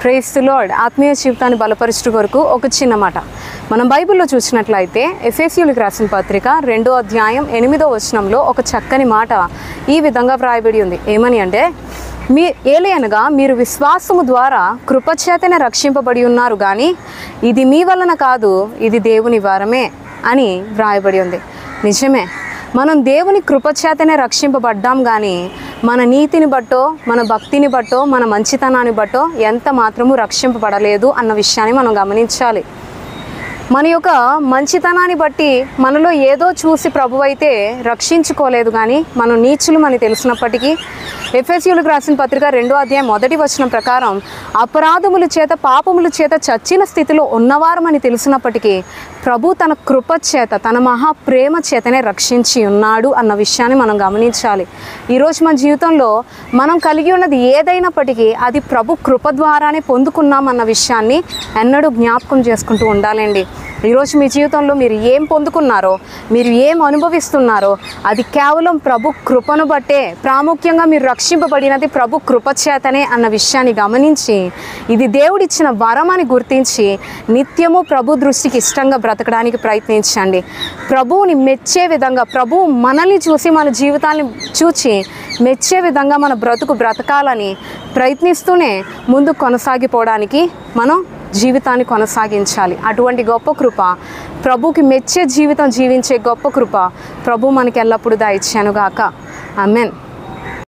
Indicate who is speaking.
Speaker 1: Praise the lord. ఆత్మీయ జీవితాన్ని బలపరచడం కొరకు ఒక చిన్న మాట మనం బైబిల్లో చూసినట్లయితే ఎఫెసీయులకు రాసిన పత్రిక 2వ అధ్యాయం 8వ వచనంలో ఒక చక్కని మాట ఈ విధంగా వ్రాయబడి ఉంది. ఏమని అంటే, ఏలయనగా మీరు విశ్వాసము ద్వారా కృపచేతనే రక్షింపబడి ఉన్నారు, కానీ ఇది మీ వలన కాదు, ఇది దేవుని వరమే అని వ్రాయబడి ఉంది. నిజమే, మనం దేవుని కృపచేతనే రక్షింపబడ్డాం, కానీ మన నీతిని బట్టో, మన భక్తిని బట్టో, మన మంచితనాన్ని బట్టో ఎంత మాత్రము రక్షింపబడలేదు అన్న విషయాన్ని మనం గమనించాలి. మన యొక్క మంచితనాన్ని బట్టి మనలో ఏదో చూసి ప్రభువు అయితే రక్షించుకోలేదు, కానీ మనం నీచులమని తెలిసినప్పటికీ ఎఫెసీయులకు రాసిన పత్రిక 2వ అధ్యాయం 1వ వచనం ప్రకారం అపరాధముల చేత పాపముల చేత చచ్చిన స్థితిలో ఉన్నవారమని తెలిసినప్పటికీ ప్రభు తన కృప చేత, తన మహాప్రేమ చేతనే రక్షించి ఉన్నాడు అన్న విషయాన్ని మనం గమనించాలి. ఈరోజు మన జీవితంలో మనం కలిగి ఉన్నది ఏదైనప్పటికీ అది ప్రభు కృప ద్వారానే పొందుకున్నాం అన్న విషయాన్ని ఎన్నడూ జ్ఞాపకం చేసుకుంటూ ఉండాలండి. ఈరోజు మీ జీవితంలో మీరు ఏం పొందుకున్నారో, మీరు ఏం అనుభవిస్తున్నారో అది కేవలం ప్రభు కృపను బట్టే. ప్రాముఖ్యంగా మీరు రక్షింపబడినది ప్రభు కృప చేతనే అన్న విషయాన్ని గమనించి ఇది దేవుడిచ్చిన వరం అని గుర్తించి నిత్యము ప్రభు దృష్టికి ఇష్టంగా బ్రతకడానికి ప్రయత్నించండి. ప్రభువుని మెచ్చే విధంగా, ప్రభువు మనల్ని చూసి మన జీవితాన్ని చూచి మెచ్చే విధంగా మన బ్రతకాలని ప్రయత్నిస్తూనే ముందు కొనసాగిపోవడానికి మనం జీవితాన్ని కొనసాగించాలి. అటువంటి గొప్ప కృప, ప్రభుకి మెచ్చే జీవితం జీవించే గొప్ప కృప ప్రభు మనకి ఎల్లప్పుడూ దయచేయునుగాక. ఆమేన్.